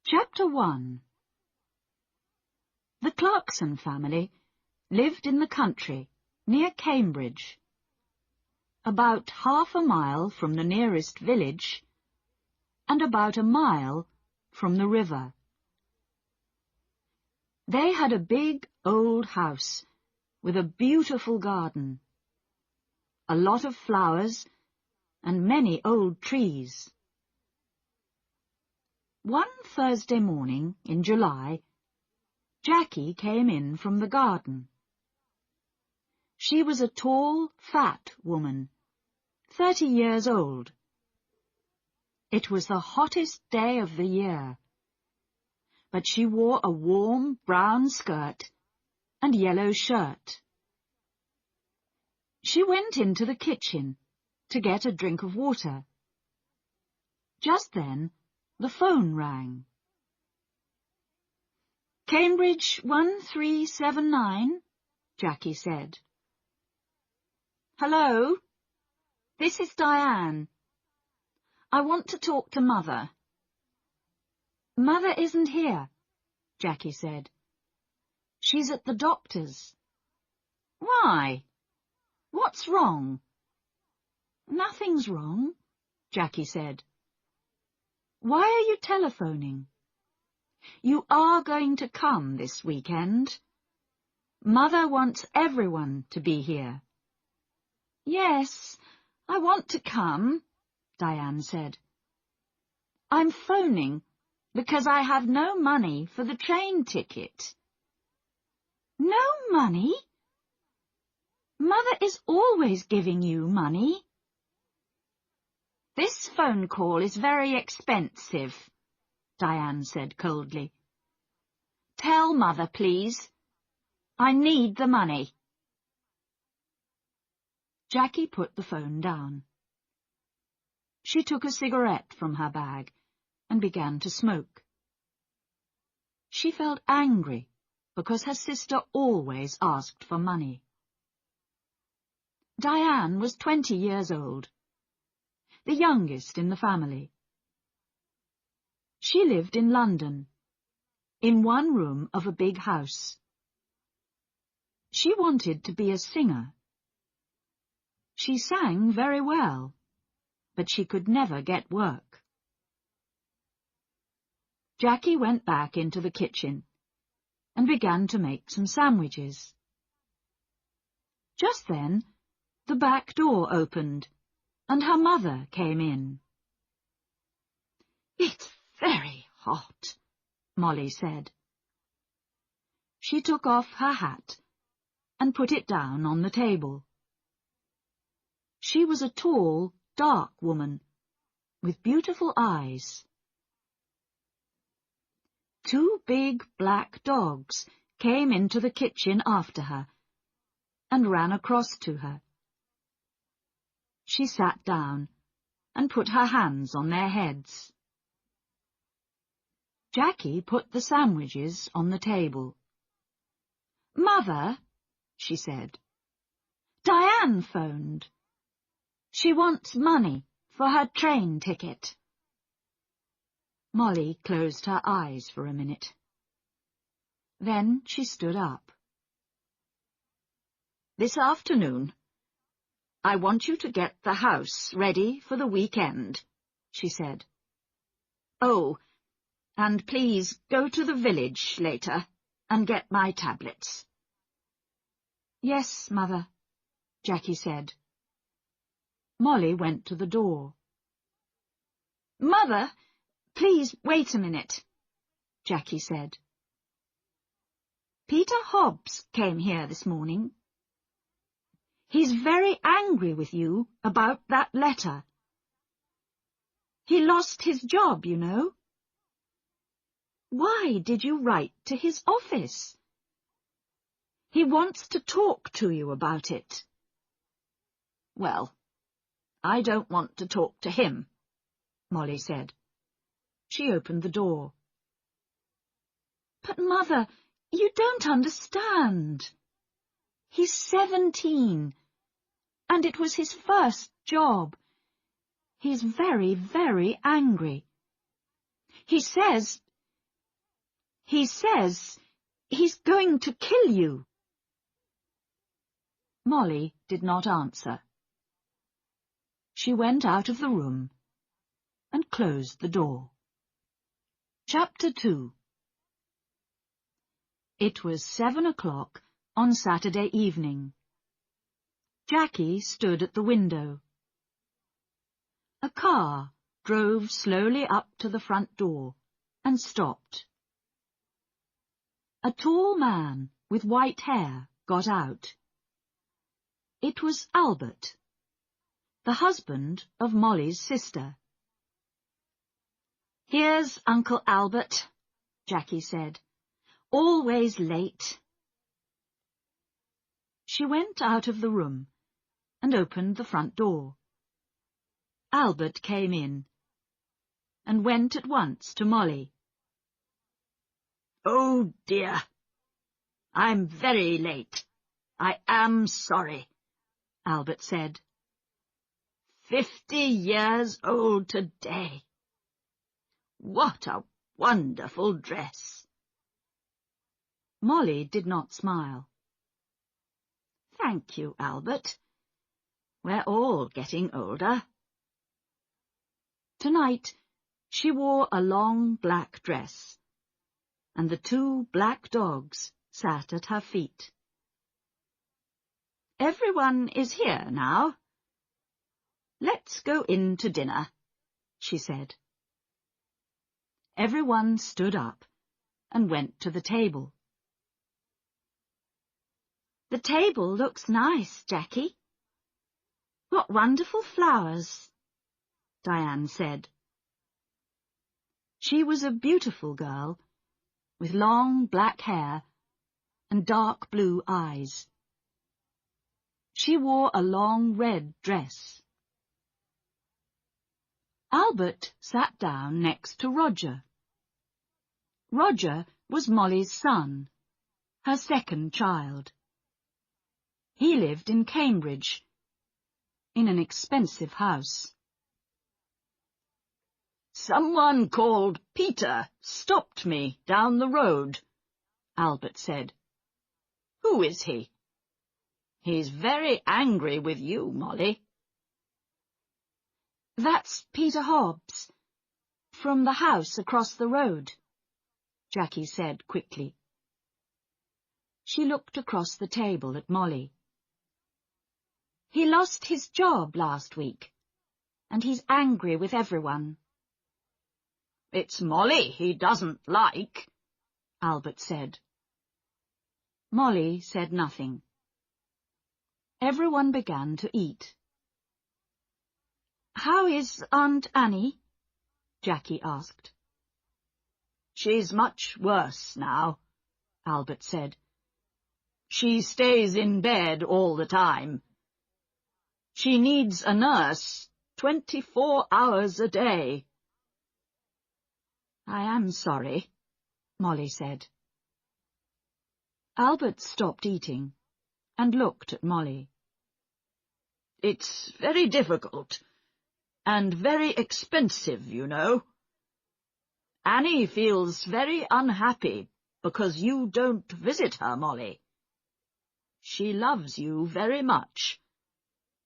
Chapter 1. The Clarkson family lived in the country near Cambridge, about half a mile from the nearest village and about a mile from the river. They had a big old house with a beautiful garden, a lot of flowers and many old trees. One Thursday morning in July, Jackie came in from the garden. She was a tall, fat woman, 30 years old. It was the hottest day of the year, but she wore a warm brown skirt and yellow shirt. She went into the kitchen to get a drink of water. Just then, the phone rang. "Cambridge 1379, Jackie said. "Hello? This is Diane. I want to talk to Mother." "Mother isn't here," Jackie said. "She's at the doctor's." "Why? What's wrong?" "Nothing's wrong," Jackie said. "Why are you telephoning? You are going to come this weekend. Mother wants everyone to be here." "Yes, I want to come," Diane said. "I'm phoning because I have no money for the train ticket." "No money? Mother is always giving you money." "This phone call is very expensive," Diane said coldly. "Tell Mother, please. I need the money." Jackie put the phone down. She took a cigarette from her bag and began to smoke. She felt angry because her sister always asked for money. Diane was 20 years old, the youngest in the family. She lived in London, in one room of a big house. She wanted to be a singer. She sang very well, but she could never get work. Jackie went back into the kitchen and began to make some sandwiches. Just then, the back door opened and her mother came in. "It's very hot," Molly said. She took off her hat and put it down on the table. She was a tall, dark woman with beautiful eyes. Two big black dogs came into the kitchen after her and ran across to her. She sat down and put her hands on their heads. Jackie put the sandwiches on the table. "Mother," she said, "Diane phoned. She wants money for her train ticket." Molly closed her eyes for a minute. Then she stood up. "This afternoon, I want you to get the house ready for the weekend," she said. "Oh, and please go to the village later and get my tablets." "Yes, Mother," Jackie said. Molly went to the door. "Mother, please wait a minute," Jackie said. "Peter Hobbs came here this morning. He's very angry with you about that letter. He lost his job, you know." "Why did you write to his office?" "He wants to talk to you about it." "Well, I don't want to talk to him," Molly said. She opened the door. "But, Mother, you don't understand. He's 17, and it was his first job. He's very, very angry. He says He says he's going to kill you. Molly did not answer. She went out of the room and closed the door. Chapter 2. It was 7 o'clock on Saturday evening. Jackie stood at the window. A car drove slowly up to the front door and stopped. A tall man with white hair got out. It was Albert, the husband of Molly's sister. "Here's Uncle Albert," Jackie said. "Always late." She went out of the room and opened the front door. Albert came in and went at once to Molly. "Oh, dear. I'm very late. I am sorry," Albert said. 50 years old today. What a wonderful dress." Molly did not smile. "Thank you, Albert. We're all getting older." Tonight she wore a long black dress, and the 2 black dogs sat at her feet. "Everyone is here now. Let's go in to dinner," she said. Everyone stood up and went to the table. "The table looks nice, Jackie. What wonderful flowers," Diane said. She was a beautiful girl, with long black hair and dark blue eyes. She wore a long red dress. Albert sat down next to Roger. Roger was Molly's son, her second child. He lived in Cambridge, in an expensive house. "Someone called Peter stopped me down the road," Albert said. "Who is he?" "He's very angry with you, Molly." "That's Peter Hobbs, from the house across the road," Jackie said quickly. She looked across the table at Molly. "He lost his job last week, and he's angry with everyone." "It's Molly he doesn't like," Albert said. Molly said nothing. Everyone began to eat. "How is Aunt Annie?" Jackie asked. "She's much worse now," Albert said. "She stays in bed all the time. She needs a nurse 24 hours a day." "I am sorry," Molly said. Albert stopped eating and looked at Molly. "It's very difficult and very expensive, you know. Annie feels very unhappy because you don't visit her, Molly. She loves you very much.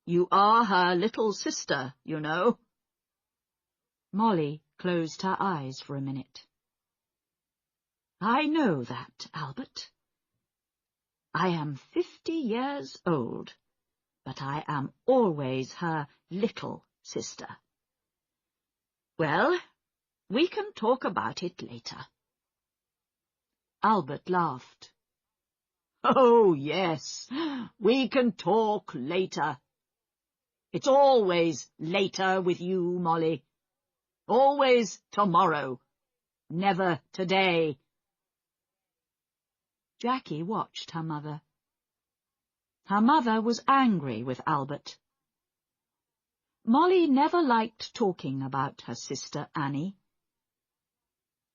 You are her little sister, you know." Molly closed her eyes for a minute. "I know that, Albert. I am 50 years old, but I am always her little sister. Well, we can talk about it later." Albert laughed. "Oh, yes, we can talk later. It's always later with you, Molly. Always tomorrow, never today." Jackie watched her mother. Her mother was angry with Albert. Molly never liked talking about her sister Annie,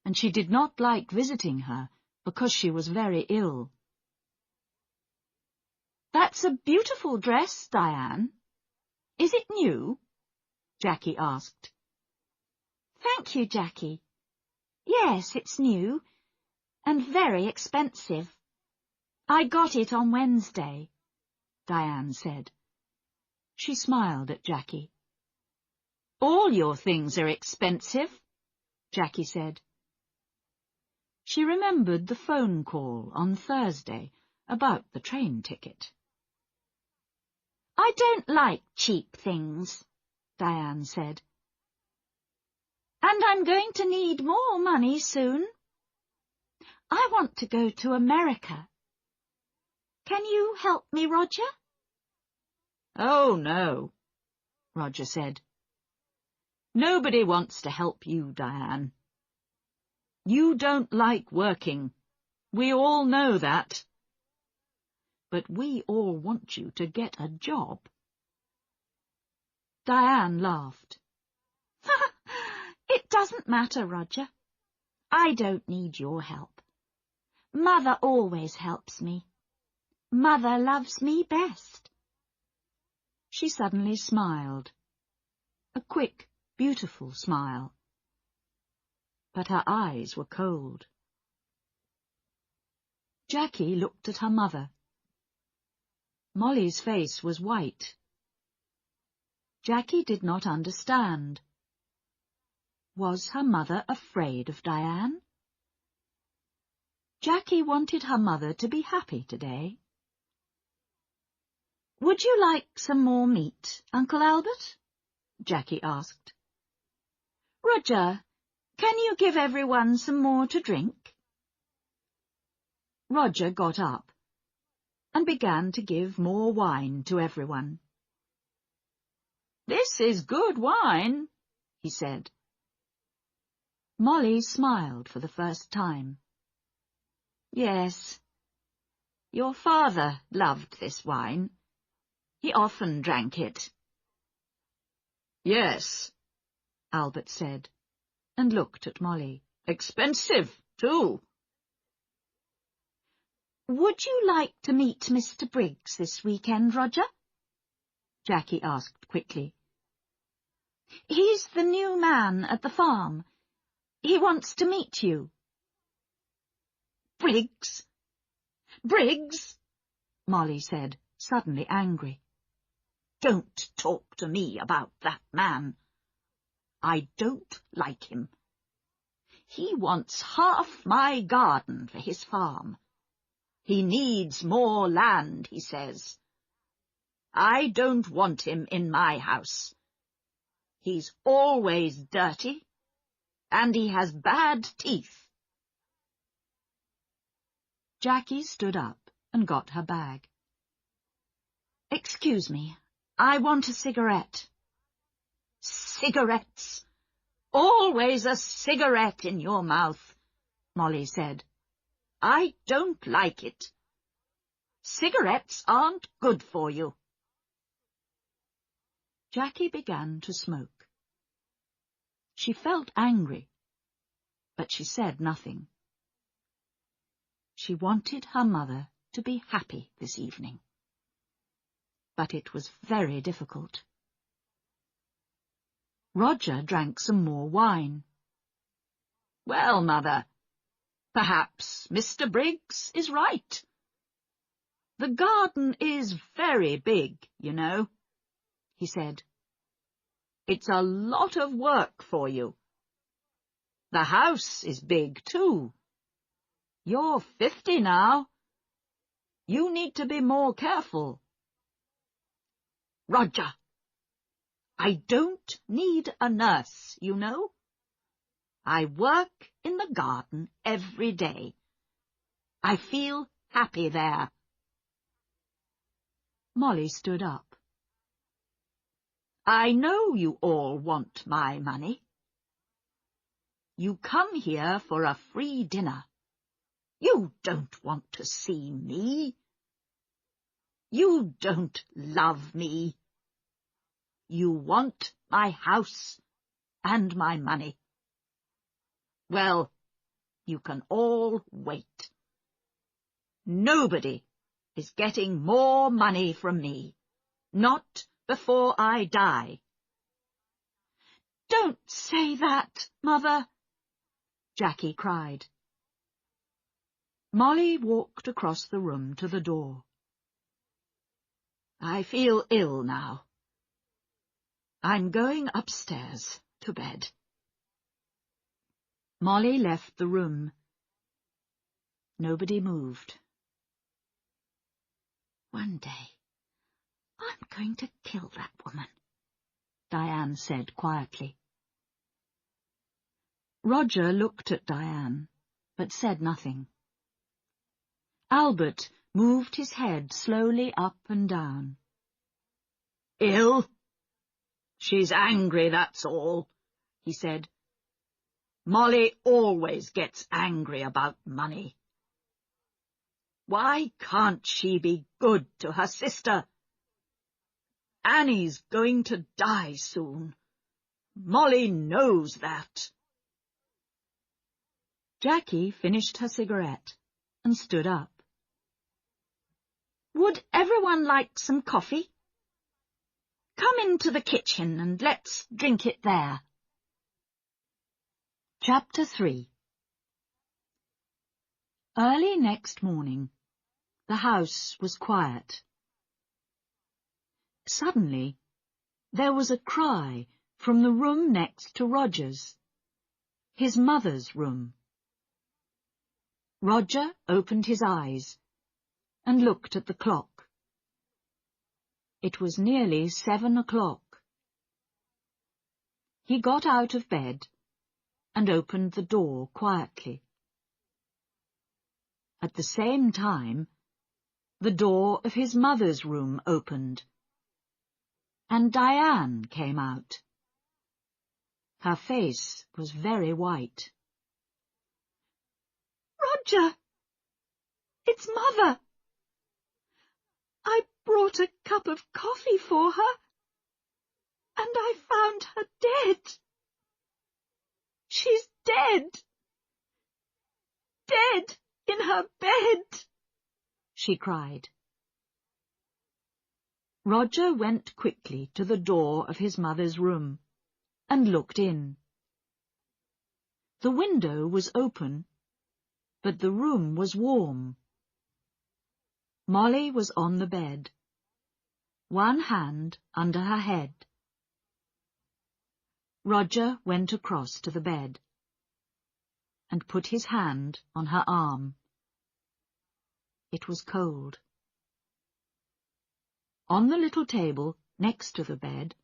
and she did not like visiting her because she was very ill. "That's a beautiful dress, Diane. Is it new?" Jackie asked. "Thank you, Jackie. Yes, it's new, and very expensive. I got it on Wednesday, Diane said. She smiled at Jackie. All your things are expensive, Jackie said. She remembered the phone call on Thursday about the train ticket. I don't like cheap things, Diane said. And I'm going to need more money soon. I want to go to America. Can you help me, Roger? Oh, no, Roger said. Nobody wants to help you, Diane. You don't like working. We all know that. But we all want you to get a job. Diane laughed. It doesn't matter, Roger. I don't need your help. Mother always helps me. Mother loves me best. She suddenly smiled. A quick, beautiful smile. But her eyes were cold. Jackie looked at her mother. Molly's face was white. Jackie did not understand. Was her mother afraid of Diane? Jackie wanted her mother to be happy today. Would you like some more meat, Uncle Albert? Jackie asked. Roger, can you give everyone some more to drink? Roger got up and began to give more wine to everyone. This is good wine, he said. Molly smiled for the first time. Yes, your father loved this wine. He often drank it. Yes, Albert said, and looked at Molly. Expensive, too. Would you like to meet Mr. Briggs this weekend, Roger? Jackie asked quickly. He's the new man at the farm. He wants to meet you. Briggs? Briggs? Molly said, suddenly angry. Don't talk to me about that man. I don't like him. He wants half my garden for his farm. He needs more land, he says. I don't want him in my house. He's always dirty, and he has bad teeth. Jackie stood up and got her bag. Excuse me, I want a cigarette. Cigarettes? Always a cigarette in your mouth, Molly said. I don't like it. Cigarettes aren't good for you. Jackie began to smoke. She felt angry, but she said nothing. She wanted her mother to be happy this evening. But it was very difficult. Roger drank some more wine. Well, Mother, perhaps Mr. Briggs is right. The garden is very big, you know, he said. It's a lot of work for you. The house is big, too. You're 50 now. You need to be more careful. Roger, I don't need a nurse, you know. I work in the garden every day. I feel happy there. Molly stood up. I know you all want my money. You come here for a free dinner. You don't want to see me. You don't love me. You want my house and my money. Well, you can all wait. Nobody is getting more money from me. Not before I die. Don't say that, Mother, Jackie cried. Molly walked across the room to the door. I feel ill now. I'm going upstairs to bed. Molly left the room. Nobody moved. One day, I'm going to kill that woman, Diane said quietly. Roger looked at Diane, but said nothing. Albert moved his head slowly up and down. Ill? She's angry, that's all, he said. Molly always gets angry about money. Why can't she be good to her sister? Annie's going to die soon. Molly knows that. Jackie finished her cigarette and stood up. Would everyone like some coffee? Come into the kitchen and let's drink it there. Chapter 3. Early next morning, the house was quiet. Suddenly, there was a cry from the room next to Roger's, his mother's room. Roger opened his eyes and looked at the clock. It was nearly 7 o'clock. He got out of bed and opened the door quietly. At the same time, the door of his mother's room opened, and Diane came out. Her face was very white. Roger! It's Mother! I brought a cup of coffee for her, and I found her dead. She's dead. Dead in her bed, she cried. Roger went quickly to the door of his mother's room and looked in. The window was open, but the room was warm. Molly was on the bed, one hand under her head. Roger went across to the bed and put his hand on her arm. It was cold. On the little table next to the bed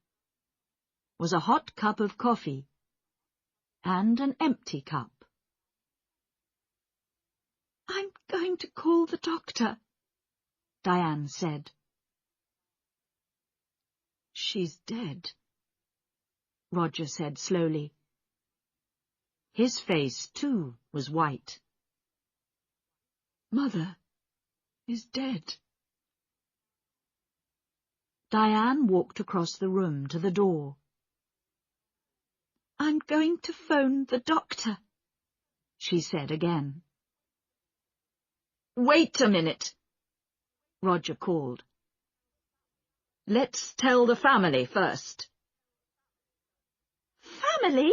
was a hot cup of coffee and an empty cup. I'm going to call the doctor, Diane said. She's dead, Roger said slowly. His face, too, was white. Mother is dead. Diane walked across the room to the door. I'm going to phone the doctor, she said again. Wait a minute, Roger called. Let's tell the family first. Family?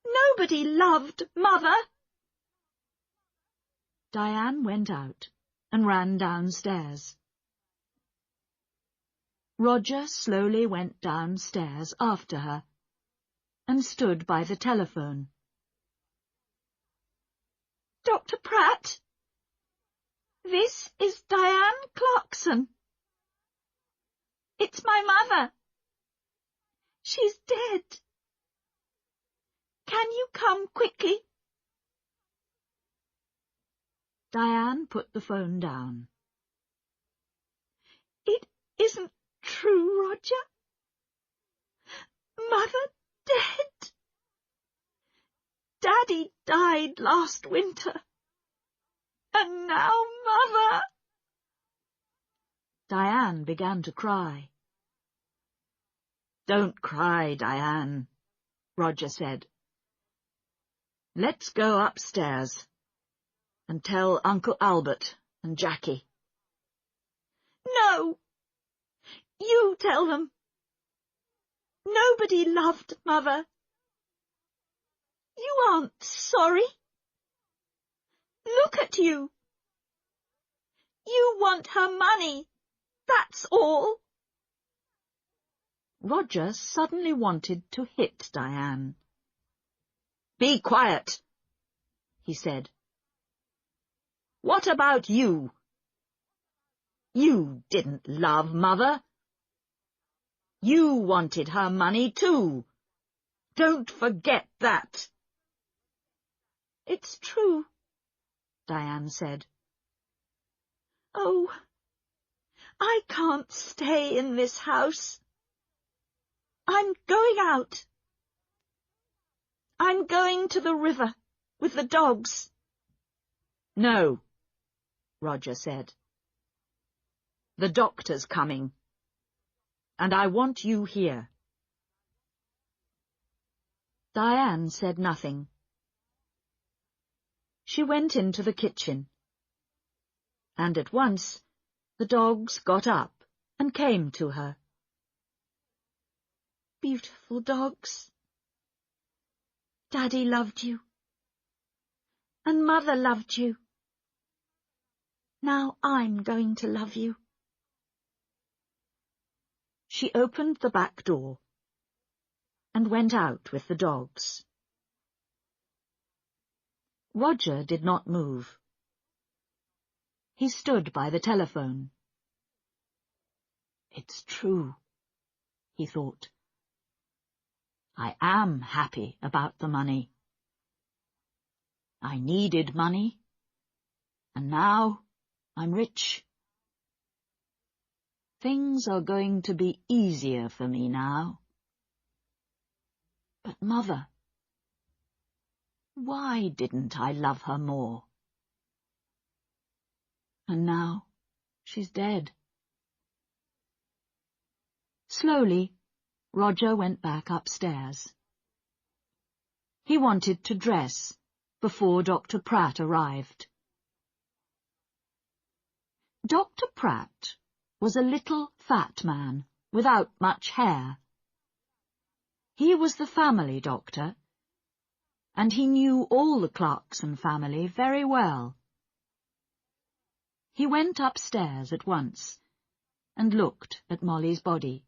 Nobody loved Mother. Diane went out and ran downstairs. Roger slowly went downstairs after her and stood by the telephone. Dr. Pratt, this is Diane Clarkson. It's my mother. She's dead. Can you come quickly? Diane put the phone down. It isn't true, Roger. Mother dead. Daddy died last winter. And now Mother. Diane began to cry. Don't cry, Diane, Roger said. Let's go upstairs and tell Uncle Albert and Jackie. No, you tell them. Nobody loved Mother. You aren't sorry. Look at you. You want her money, that's all. Roger suddenly wanted to hit Diane. "Be quiet," he said. "What about you? You didn't love Mother. You wanted her money too. Don't forget that." "It's true," Diane said. "Oh, I can't stay in this house. I'm going out. I'm going to the river with the dogs." "No," Roger said. "The doctor's coming, and I want you here." Diane said nothing. She went into the kitchen, and at once the dogs got up and came to her. "Beautiful dogs. Daddy loved you, and Mother loved you. Now I'm going to love you." She opened the back door and went out with the dogs. Roger did not move. He stood by the telephone. "It's true," he thought. "I am happy about the money. I needed money, and now I'm rich. Things are going to be easier for me now. But Mother, why didn't I love her more? And now she's dead." Slowly, Roger went back upstairs. He wanted to dress before Dr. Pratt arrived. Dr. Pratt was a little fat man without much hair. He was the family doctor, and he knew all the Clarkson family very well. He went upstairs at once and looked at Molly's body.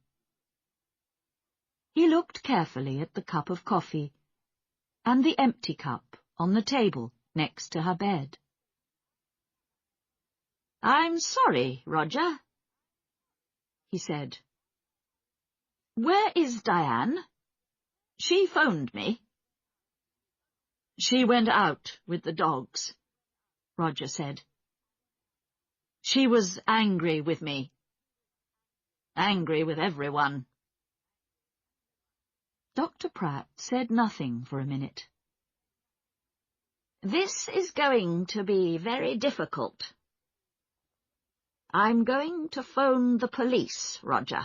He looked carefully at the cup of coffee and the empty cup on the table next to her bed. "I'm sorry, Roger," he said. "Where is Diane? She phoned me." "She went out with the dogs," Roger said. "She was angry with me. Angry with everyone." Dr. Pratt said nothing for a minute. "This is going to be very difficult. I'm going to phone the police, Roger."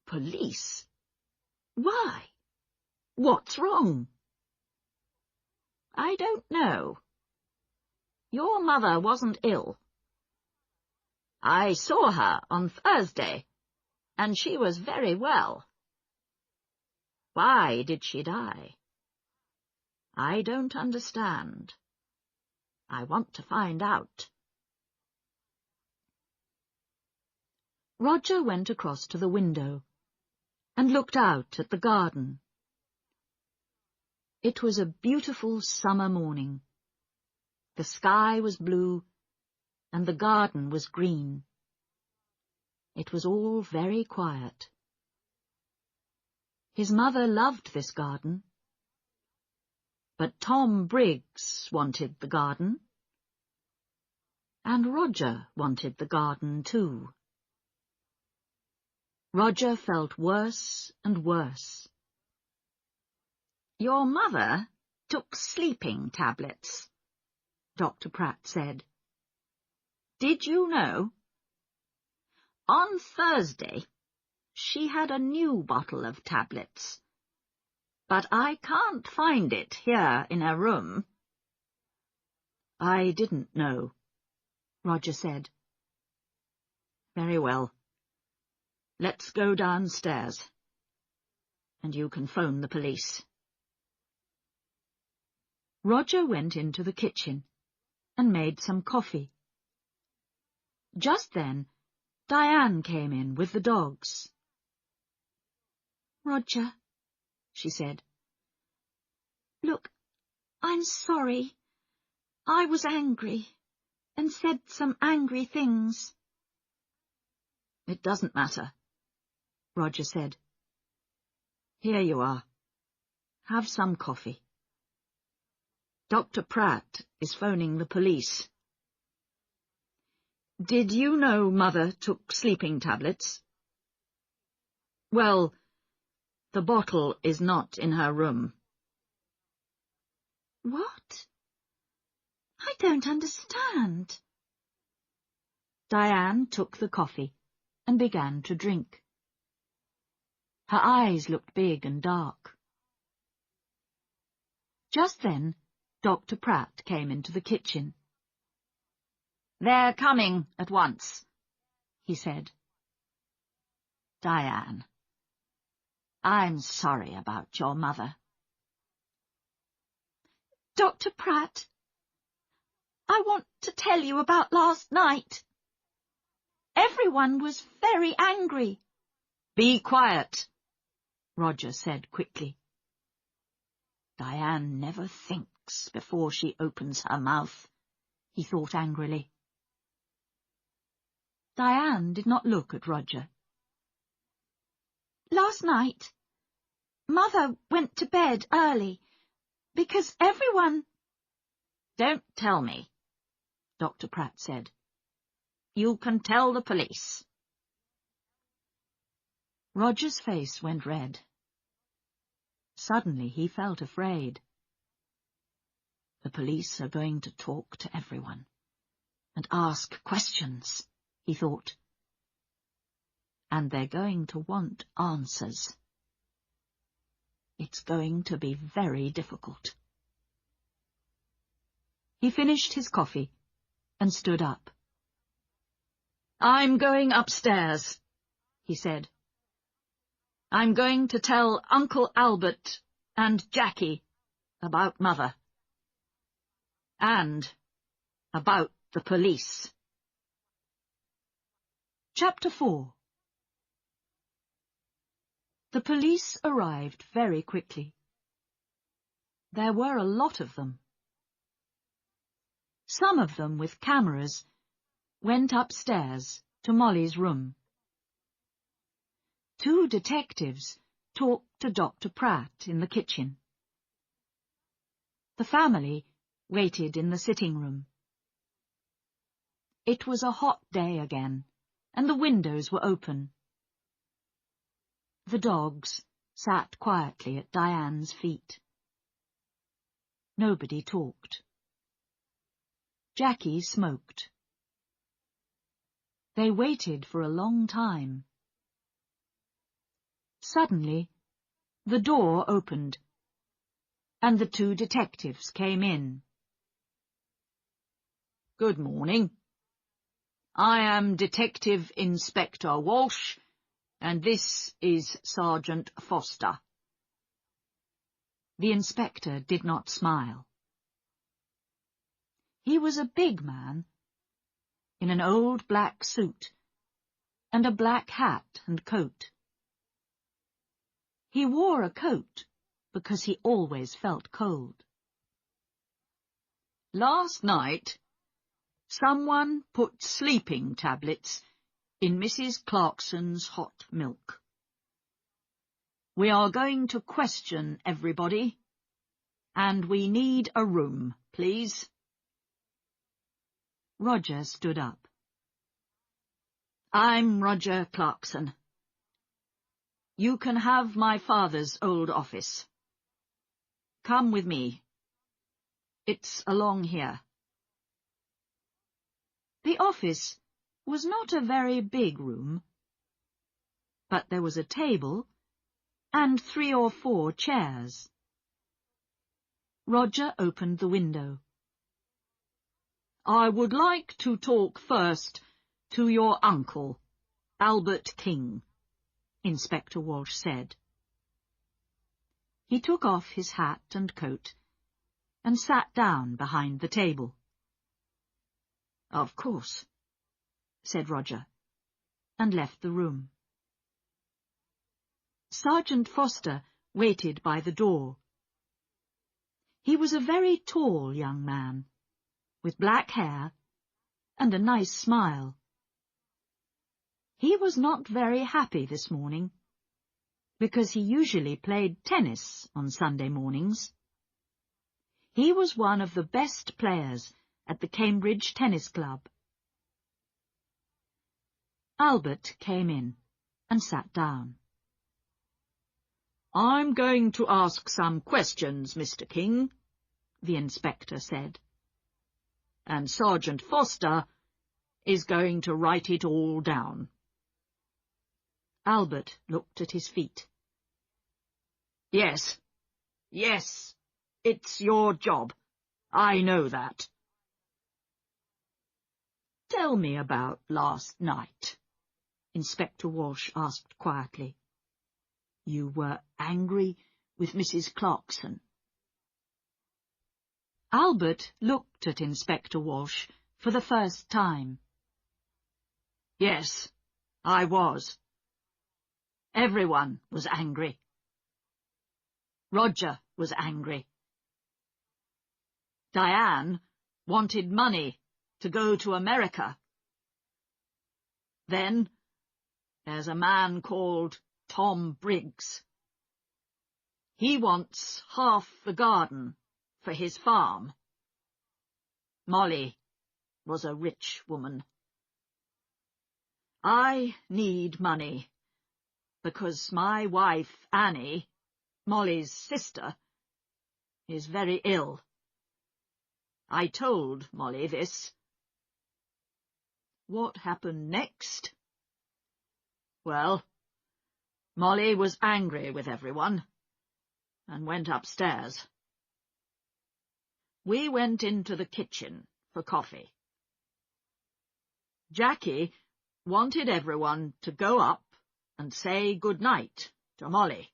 "Police? Why? What's wrong?" "I don't know. Your mother wasn't ill. I saw her on Thursday, and she was very well. Why did she die? I don't understand. I want to find out." Roger went across to the window and looked out at the garden. It was a beautiful summer morning. The sky was blue, and the garden was green. It was all very quiet. His mother loved this garden, but Tom Briggs wanted the garden, and Roger wanted the garden too. Roger felt worse and worse. "Your mother took sleeping tablets," Dr. Pratt said. "Did you know? On Thursday, she had a new bottle of tablets, but I can't find it here in her room." "I didn't know," Roger said. "Very well. Let's go downstairs, and you can phone the police." Roger went into the kitchen and made some coffee. Just then, Diane came in with the dogs. "Roger," she said. "Look, I'm sorry. I was angry and said some angry things." "It doesn't matter," Roger said. "Here you are. Have some coffee. Dr. Pratt is phoning the police. Did you know Mother took sleeping tablets? Well, the bottle is not in her room." "What? I don't understand." Diane took the coffee and began to drink. Her eyes looked big and dark. Just then, Dr. Pratt came into the kitchen. "They're coming at once," he said. "Diane, I'm sorry about your mother." "Dr. Pratt, I want to tell you about last night. Everyone was very angry." "Be quiet," Roger said quickly. "Diane never thinks before she opens her mouth," he thought angrily. Diane did not look at Roger. "Last night, Mother went to bed early because everyone—" "Don't tell me," Dr. Pratt said. "You can tell the police." Roger's face went red. Suddenly he felt afraid. The police are going to talk to everyone and ask questions, he thought. And they're going to want answers. It's going to be very difficult. He finished his coffee and stood up. "I'm going upstairs," he said. "I'm going to tell Uncle Albert and Jackie about Mother. And about the police." Chapter 4. The police arrived very quickly. There were a lot of them. Some of them with cameras went upstairs to Molly's room. 2 detectives talked to Dr. Pratt in the kitchen. The family waited in the sitting room. It was a hot day again, and the windows were open. The dogs sat quietly at Diane's feet. Nobody talked. Jackie smoked. They waited for a long time. Suddenly, the door opened, and the 2 detectives came in. "Good morning. I am Detective Inspector Walsh, and this is Sergeant Foster." The inspector did not smile. He was a big man, in an old black suit, and a black hat and coat. He wore a coat because he always felt cold. "Last night, someone put sleeping tablets in Mrs. Clarkson's hot milk. We are going to question everybody, and we need a room, please." Roger stood up. "I'm Roger Clarkson. You can have my father's old office. Come with me. It's along here." The office was not a very big room, but there was a table and 3 or 4 chairs. Roger opened the window. "I would like to talk first to your uncle, Albert King," Inspector Walsh said. He took off his hat and coat and sat down behind the table. "Of course," said Roger, and left the room. Sergeant Foster waited by the door. He was a very tall young man, with black hair and a nice smile. He was not very happy this morning, because he usually played tennis on Sunday mornings. He was one of the best players at the Cambridge Tennis Club. Albert came in and sat down. "I'm going to ask some questions, Mr. King," the inspector said, "and Sergeant Foster is going to write it all down." Albert looked at his feet. Yes, it's your job. I know that." "Tell me about last night," Inspector Walsh asked quietly. "You were angry with Mrs. Clarkson." Albert looked at Inspector Walsh for the first time. "Yes, I was. Everyone was angry. Roger was angry. Diane wanted money to go to America. Then there's a man called Tom Briggs. He wants half the garden for his farm. Molly was a rich woman. I need money because my wife, Annie, Molly's sister, is very ill. I told Molly this. What happened next? Well, Molly was angry with everyone and went upstairs. We went into the kitchen for coffee. Jackie wanted everyone to go up and say good night to Molly.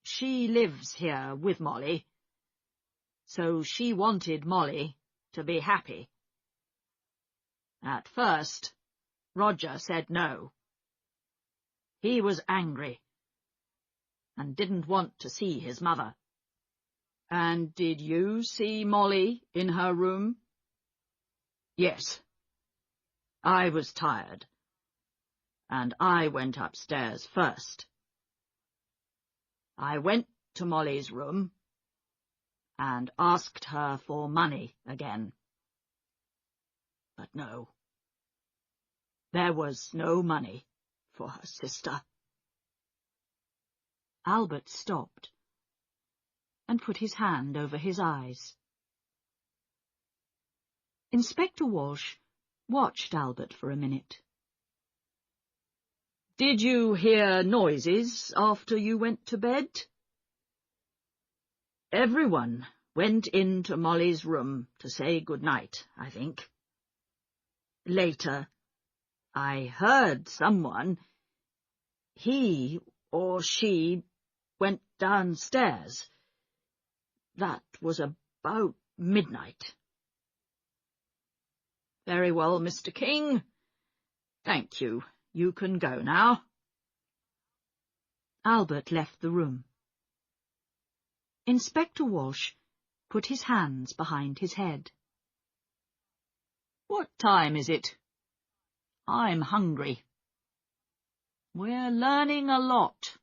She lives here with Molly, so she wanted Molly to be happy. At first, Roger said no. He was angry and didn't want to see his mother. And did you see Molly in her room? Yes. I was tired, and I went upstairs first. I went to Molly's room and asked her for money again. But no, there was no money for her sister. Albert stopped and put his hand over his eyes. Inspector Walsh watched Albert for a minute. Did you hear noises after you went to bed? Everyone went into Molly's room to say good night, I think. Later, I heard someone, he or she, went downstairs. That was about midnight. Very well, Mr. King. Thank you. You can go now. Albert left the room. Inspector Walsh put his hands behind his head. What time is it? I'm hungry. We're learning a lot,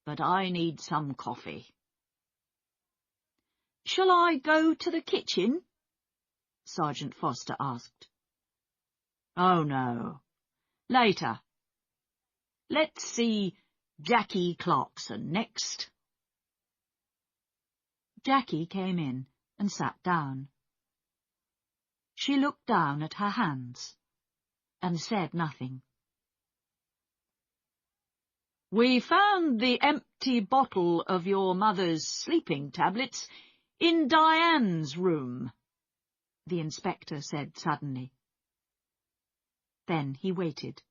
but I need some coffee. Shall I go to the kitchen? Sergeant Foster asked. Oh, no. Later. Let's see Jackie Clarkson next. Jackie came in and sat down. She looked down at her hands and said nothing. We found the empty bottle of your mother's sleeping tablets in Diane's room, the inspector said suddenly. Then he waited.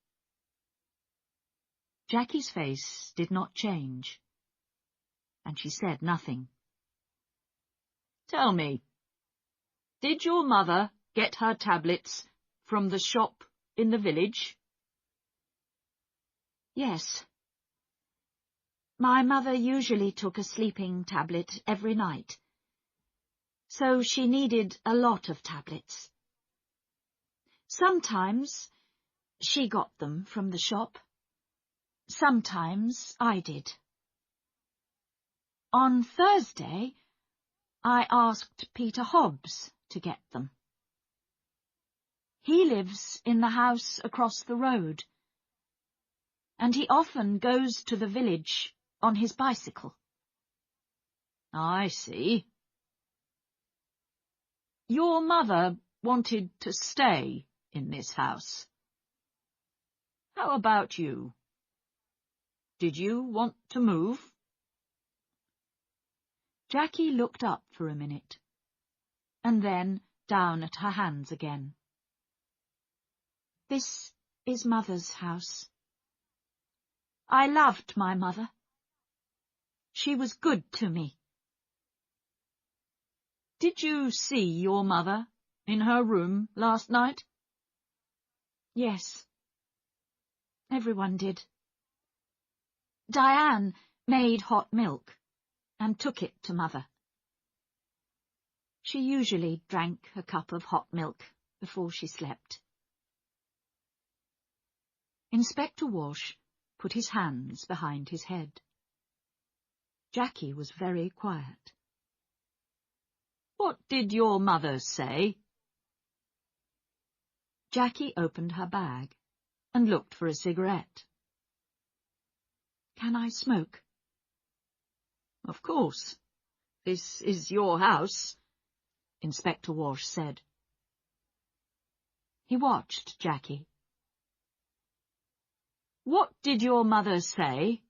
Jackie's face did not change, and she said nothing. Tell me, did your mother get her tablets from the shop in the village? Yes. My mother usually took a sleeping tablet every night, so she needed a lot of tablets. Sometimes she got them from the shop. Sometimes I did. On Thursday, I asked Peter Hobbs to get them. He lives in the house across the road, and he often goes to the village on his bicycle. I see. Your mother wanted to stay in this house. How about you? Did you want to move? Jackie looked up for a minute, and then down at her hands again. This is Mother's house. I loved my mother. She was good to me. Did you see your mother in her room last night? Yes. Everyone did. Diane made hot milk and took it to Mother. She usually drank a cup of hot milk before she slept. Inspector Walsh put his hands behind his head. Jackie was very quiet. What did your mother say? Jackie opened her bag and looked for a cigarette. Can I smoke? Of course. This is your house, Inspector Walsh said. He watched Jackie. What did your mother say?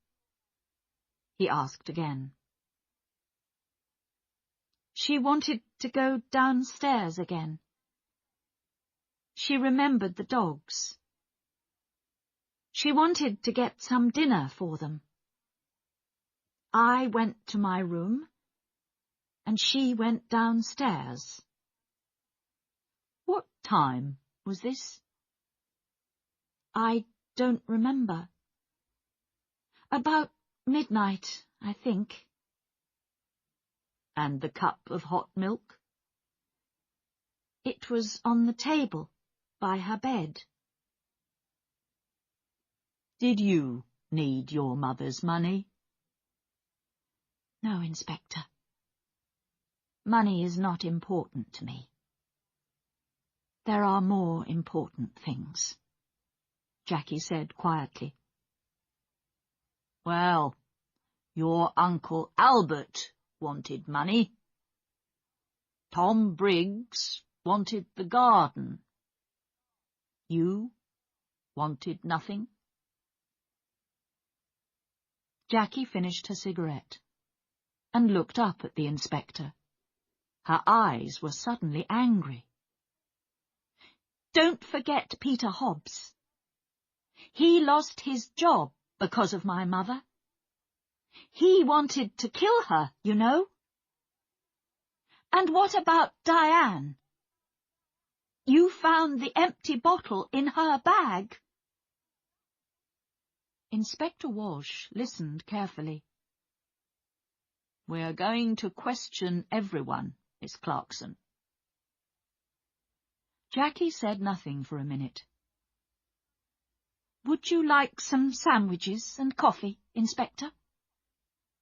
He asked again. She wanted to go downstairs again. She remembered the dogs. She wanted to get some dinner for them. I went to my room, and she went downstairs. What time was this? I don't remember. About midnight, I think. And the cup of hot milk? It was on the table by her bed. Did you need your mother's money? No, Inspector. Money is not important to me. There are more important things, Jackie said quietly. Well, your Uncle Albert wanted money. Tom Briggs wanted the garden. You wanted nothing? Jackie finished her cigarette and looked up at the inspector. Her eyes were suddenly angry. Don't forget Peter Hobbs. He lost his job because of my mother. He wanted to kill her, you know. And what about Diane? You found the empty bottle in her bag. Inspector Walsh listened carefully. We're going to question everyone, Miss Clarkson. Jackie said nothing for a minute. Would you like some sandwiches and coffee, Inspector?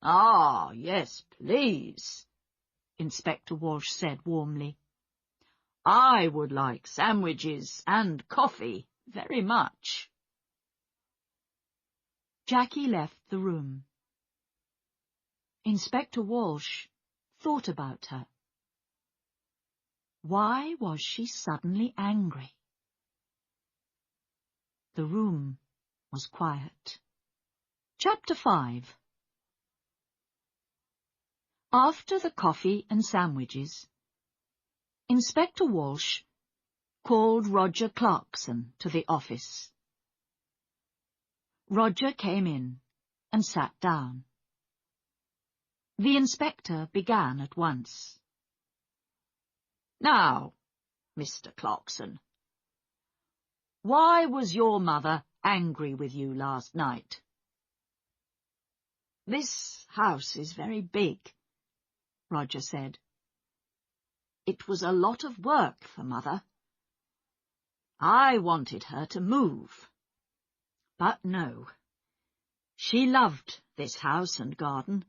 Ah, yes, please, Inspector Walsh said warmly. I would like sandwiches and coffee very much. Jackie left the room. Inspector Walsh thought about her. Why was she suddenly angry? The room was quiet. Chapter 5. After the coffee and sandwiches, Inspector Walsh called Roger Clarkson to the office. Roger came in and sat down. The inspector began at once. Now, Mr. Clarkson, why was your mother angry with you last night? This house is very big, Roger said. It was a lot of work for Mother. I wanted her to move. But no, she loved this house and garden.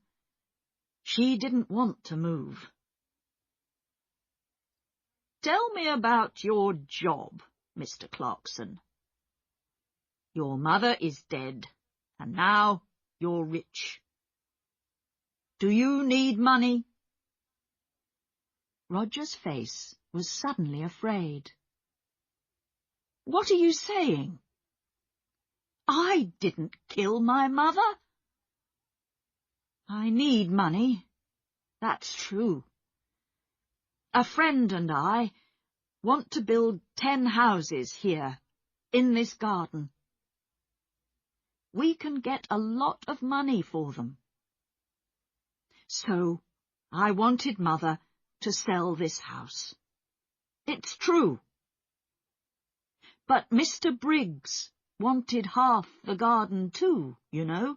She didn't want to move. Tell me about your job, Mr. Clarkson. Your mother is dead, and now you're rich. Do you need money? Roger's face was suddenly afraid. What are you saying? I didn't kill my mother. I need money, that's true. A friend and I want to build 10 houses here, in this garden. We can get a lot of money for them. So I wanted Mother to sell this house. It's true. But Mr. Briggs wanted half the garden too, you know,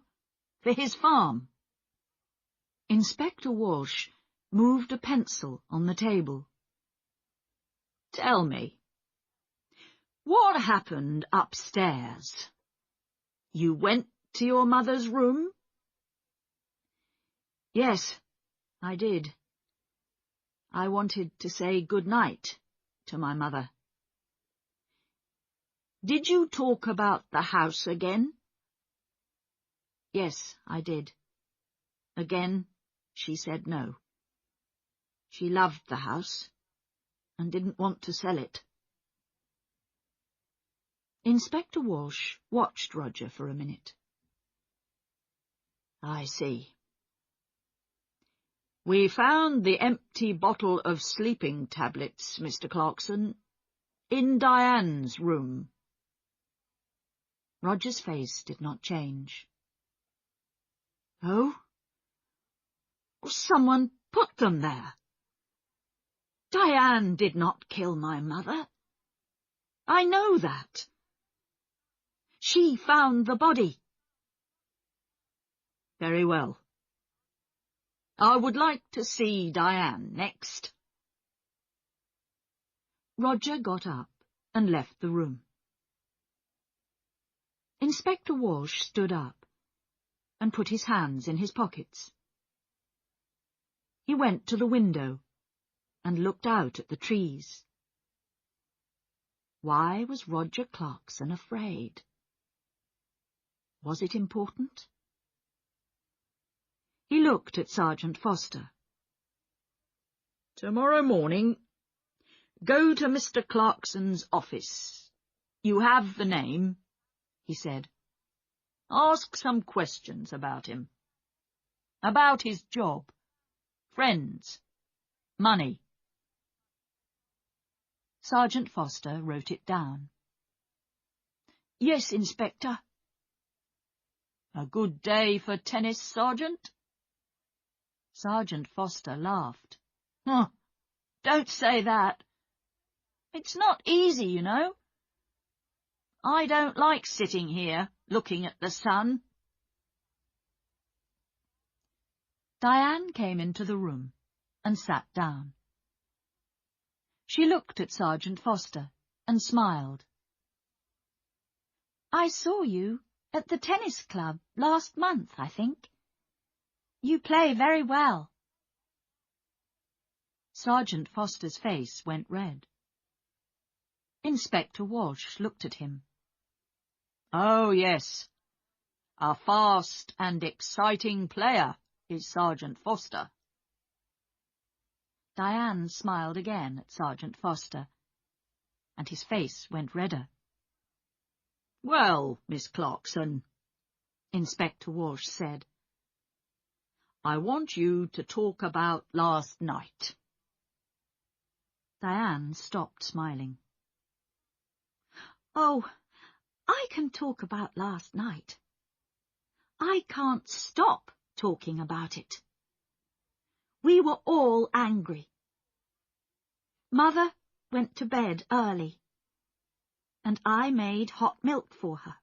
for his farm. Inspector Walsh moved a pencil on the table. Tell me, what happened upstairs? You went to your mother's room? Yes, I did. I wanted to say good night to my mother. Did you talk about the house again? Yes, I did. Again, she said no. She loved the house and didn't want to sell it. Inspector Walsh watched Roger for a minute. I see. We found the empty bottle of sleeping tablets, Mr. Clarkson, in Diane's room. Roger's face did not change. Oh? Someone put them there. Diane did not kill my mother. I know that. She found the body. Very well. I would like to see Diane next. Roger got up and left the room. Inspector Walsh stood up and put his hands in his pockets. He went to the window and looked out at the trees. Why was Roger Clarkson afraid? Was it important? He looked at Sergeant Foster. Tomorrow morning, go to Mr. Clarkson's office. You have the name, he said. Ask some questions about him. About his job, friends, money. Sergeant Foster wrote it down. Yes, Inspector. A good day for tennis, Sergeant? Sergeant Foster laughed. Oh, don't say that. It's not easy, you know. I don't like sitting here, looking at the sun. Diane came into the room and sat down. She looked at Sergeant Foster and smiled. I saw you at the tennis club last month, I think. You play very well. Sergeant Foster's face went red. Inspector Walsh looked at him. Oh, yes. A fast and exciting player is Sergeant Foster. Diane smiled again at Sergeant Foster, and his face went redder. Well, Miss Clarkson, Inspector Walsh said, I want you to talk about last night. Diane stopped smiling. Oh, I can talk about last night. I can't stop talking about it. We were all angry. Mother went to bed early, and I made hot milk for her.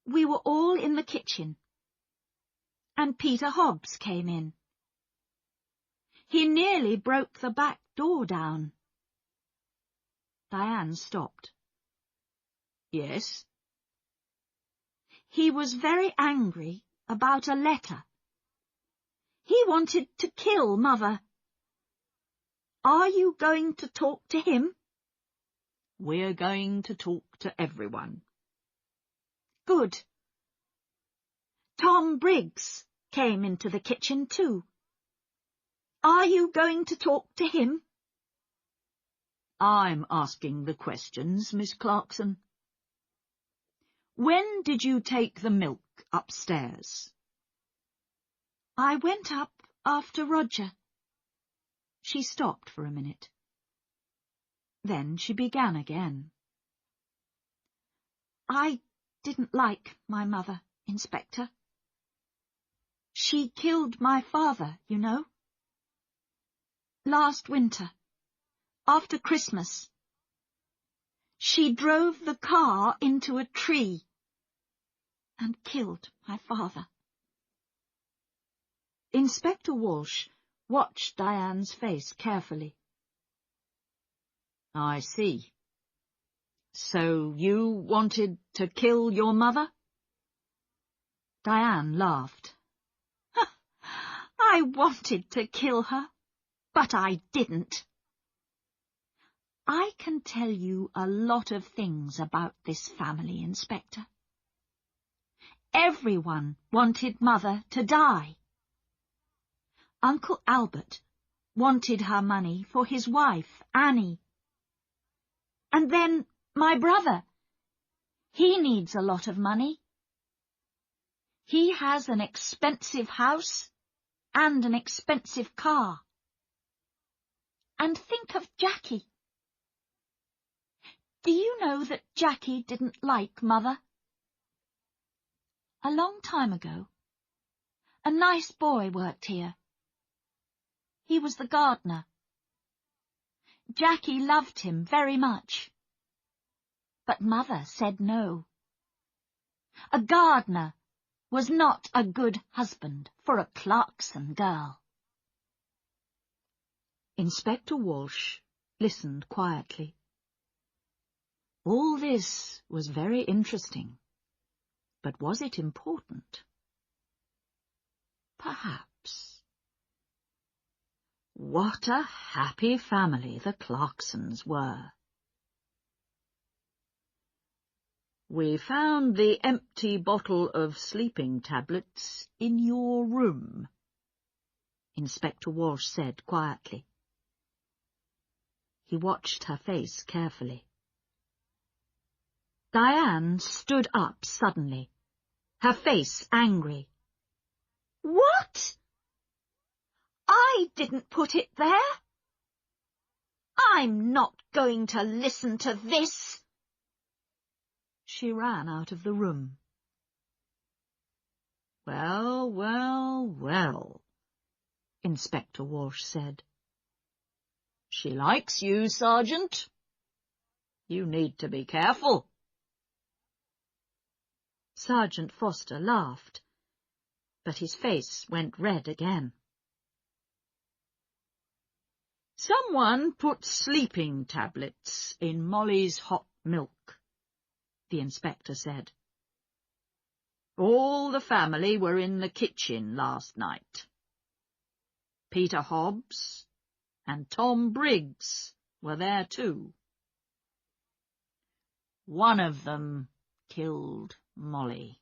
We were all in the kitchen, and Peter Hobbs came in. He nearly broke the back door down. Diane stopped. Yes? He was very angry about a letter. He wanted to kill Mother. Are you going to talk to him? We're going to talk to everyone. Good. Tom Briggs came into the kitchen too. Are you going to talk to him? I'm asking the questions, Miss Clarkson. When did you take the milk upstairs? I went up after Roger. She stopped for a minute. Then she began again. I didn't like my mother, Inspector. She killed my father, you know. Last winter, after Christmas, she drove the car into a tree and killed my father. Inspector Walsh watched Diane's face carefully. I see. So you wanted to kill your mother? Diane laughed. I wanted to kill her, but I didn't. I can tell you a lot of things about this family, Inspector. Everyone wanted Mother to die. Uncle Albert wanted her money for his wife, Annie. And then my brother. He needs a lot of money. He has an expensive house and an expensive car. And think of Jackie. Do you know that Jackie didn't like Mother? A long time ago, a nice boy worked here. He was the gardener. Jackie loved him very much. But Mother said no. A gardener was not a good husband for a Clarkson girl. Inspector Walsh listened quietly. All this was very interesting, but was it important? Perhaps. What a happy family the Clarksons were. We found the empty bottle of sleeping tablets in your room, Inspector Walsh said quietly. He watched her face carefully. Diane stood up suddenly, her face angry. What? I didn't put it there. I'm not going to listen to this. She ran out of the room. Well, well, well, Inspector Walsh said. She likes you, Sergeant. You need to be careful. Sergeant Foster laughed, but his face went red again. Someone put sleeping tablets in Molly's hot milk, the inspector said. All the family were in the kitchen last night. Peter Hobbs and Tom Briggs were there too. One of them killed Molly.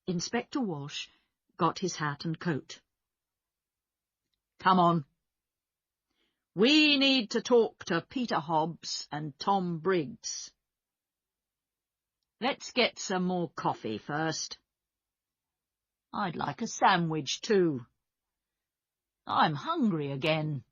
Inspector Walsh got his hat and coat. Come on. We need to talk to Peter Hobbs and Tom Briggs. Let's get some more coffee first. I'd like a sandwich too. I'm hungry again.